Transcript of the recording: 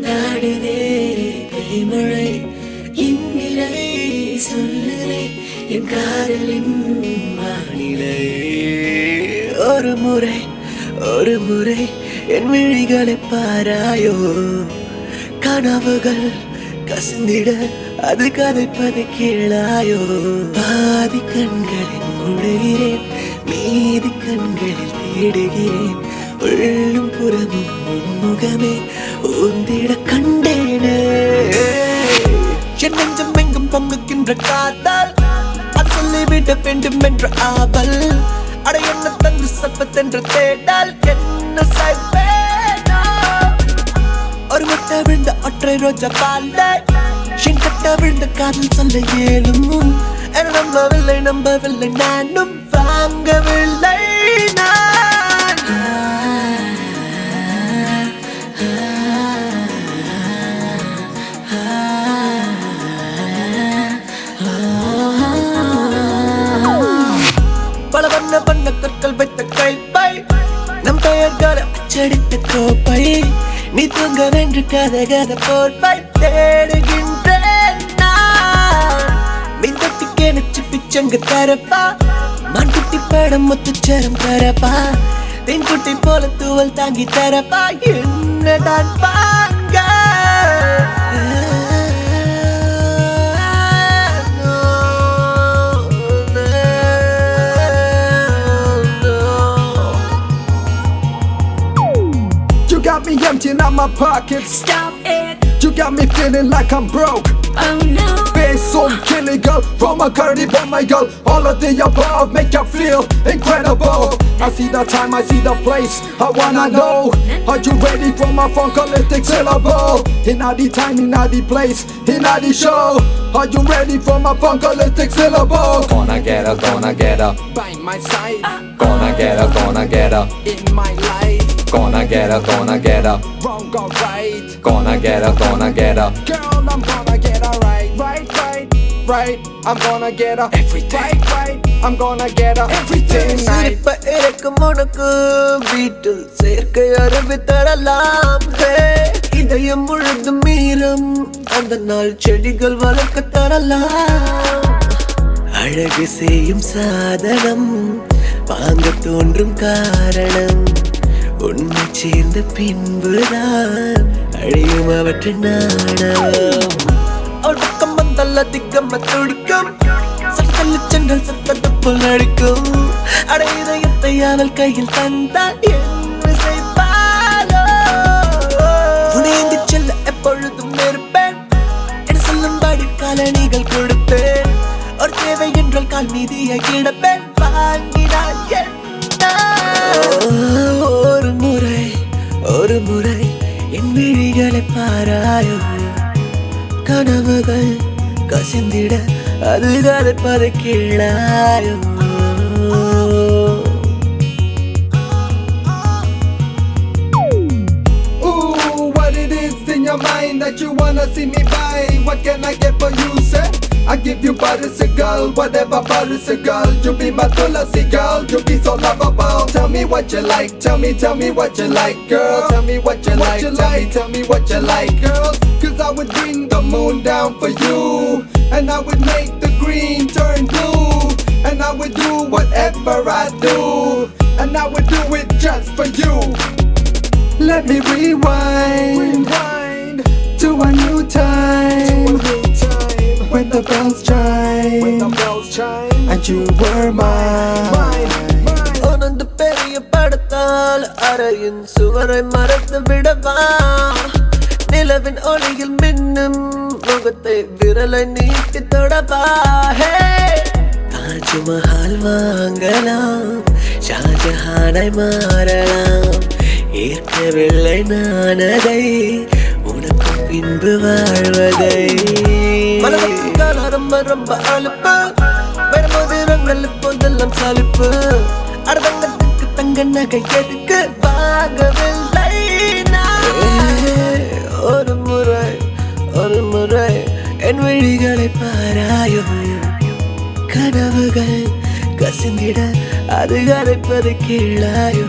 நாடுதே கைமழை என் நிலை சொல்லுதே என் காதலின் வானிலை ஒரு முறை என் விழிகளை பாராயோ கனவுகள் கசிந்திட அது கதைப்பதை கேளாயோ பாதி கண்களில் மூடுகிறேன் மீதி கண்களில் தேடுகிறேன் உள்ளும் புறமும் முன்முகமே ஊந்திட கண்டேனே என் நெஞ்சம் எங்கும் பொங்குகின்ற காத்தால் அது சொல்லிவிட வேண்டும் என்ற ஆவல் அட என்ன தந்து சப்பத்தென்ற தேடால் என்ன செய்வேனோ ஒரு முட்டை விழுந்த ஒற்றை ரோஜா பால்ல என் கட்ட விழுந்த காதல் சொல்ல ஏலும் என நம்பவில்லை நானும் வாங்கவில்லை நான் பல வண்ண கற்கள் வைத்த கைப்பை நம் பெயர்களை அச்சடித்த கோப்பை நீ தூங்க வென்று கதை போர்ப்பை தேடுகின்றேன் நான் மீன் தொட்டிக்கு நச்சு பிச்சங்கு தரப்பா மண்குட்டி படம் முத்துச்சரம் தரப்பா தென்குட்டி போல தூவல் தாங்கி தரப்பா என்னதான் வாங்க You got me emptying out my pockets. Stop it. You got me feeling like I'm broke. Oh no. Face on killing girl, from a curly bomb my girl. All of the above make you feel incredible. I see the time, I see the place. I wanna know, are you ready for my funkalistic syllable? In the time, in the place, in the show. Are you ready for my funkalistic syllable? Gonna get her By my side, Gonna get her in my life. Gonna get her Wrong or right? Gonna get her Girl, I'm gonna get her right. Right. I'm gonna get her everything. Right. I'm gonna get her everything. சிரிப்ப இறக்கும் உனக்கு வீட்டில் சேர்க்கை அருவி தரலாம் இதயம் முழுதும் மீறும் அந்த நாள் செடிகள் வளர்க்க தரலாம் அழகு செய்யும் சாதனம் வாங்க தோன்றும் காரணம் உன்னை சேர்ந்த பின்புதான் அழியும் அவற்றின் நாணம் அவள் பக்கம் வந்தல்ல திக்கம்ம துடிக்கும் சத்தல்லு சென்றல் சத்தத்து போல் நடிக்கும் அட இதயத்தை அவள் கையில் தந்தால் என்ன செய்வாளோ உனேந்தி செல்ல எப்பொழுதும் இருப்பேன் என சொல்லும்படி காலணிகள் கொடுப்பேன் ஒரு தேவை என்றால் கால் மீதியை கிடப்பேன் வாங்கினாள் என்ன ஒரு முறை என் விழிகளை பாராயோ கனவுகள் கசிந்திட அது கதைப்பதை கீழாயோ Ooh, what it is in your mind that you wanna see me buy? What can I get for you, sir? I give you butters, a girl, whatever butters, a girl. You be my tulasi girl, you be so lovable. Tell me what you like, tell me what you like, girl. Tell me what you like, tell me what you like, girl. Cause I would bring the moon down for you, and I would make the green turn blue, and I would do whatever I do, and I would do it just for you. Let me rewind to a new time. When the bells chime, and you were mine. உனது பெரிய படத்தால் அறையின் சுவரை மறைத்து விடவா நிலவின் ஒளியில் மின்னும் முகத்தை விரலை நீட்டி தொடவா தாஜ்மஹால் வாங்கலாம் ஷாஜஹானை மாறலாம் ஏற்கவில்லை நான் அதை உனக்கு பின்பு வாழ்வதை ரொம்ப அலுப்பு வரும்போது ரங்கள் இப்போதெல்லாம் சலிப்பு அடதங்கத்துக்கு தங்க நகை எதுக்கு வாங்கவில்லை ஒரு முறை என் விழிகளை பாராயோ கனவுகள் கசிந்திட அது கதைப்பது கீழாயோ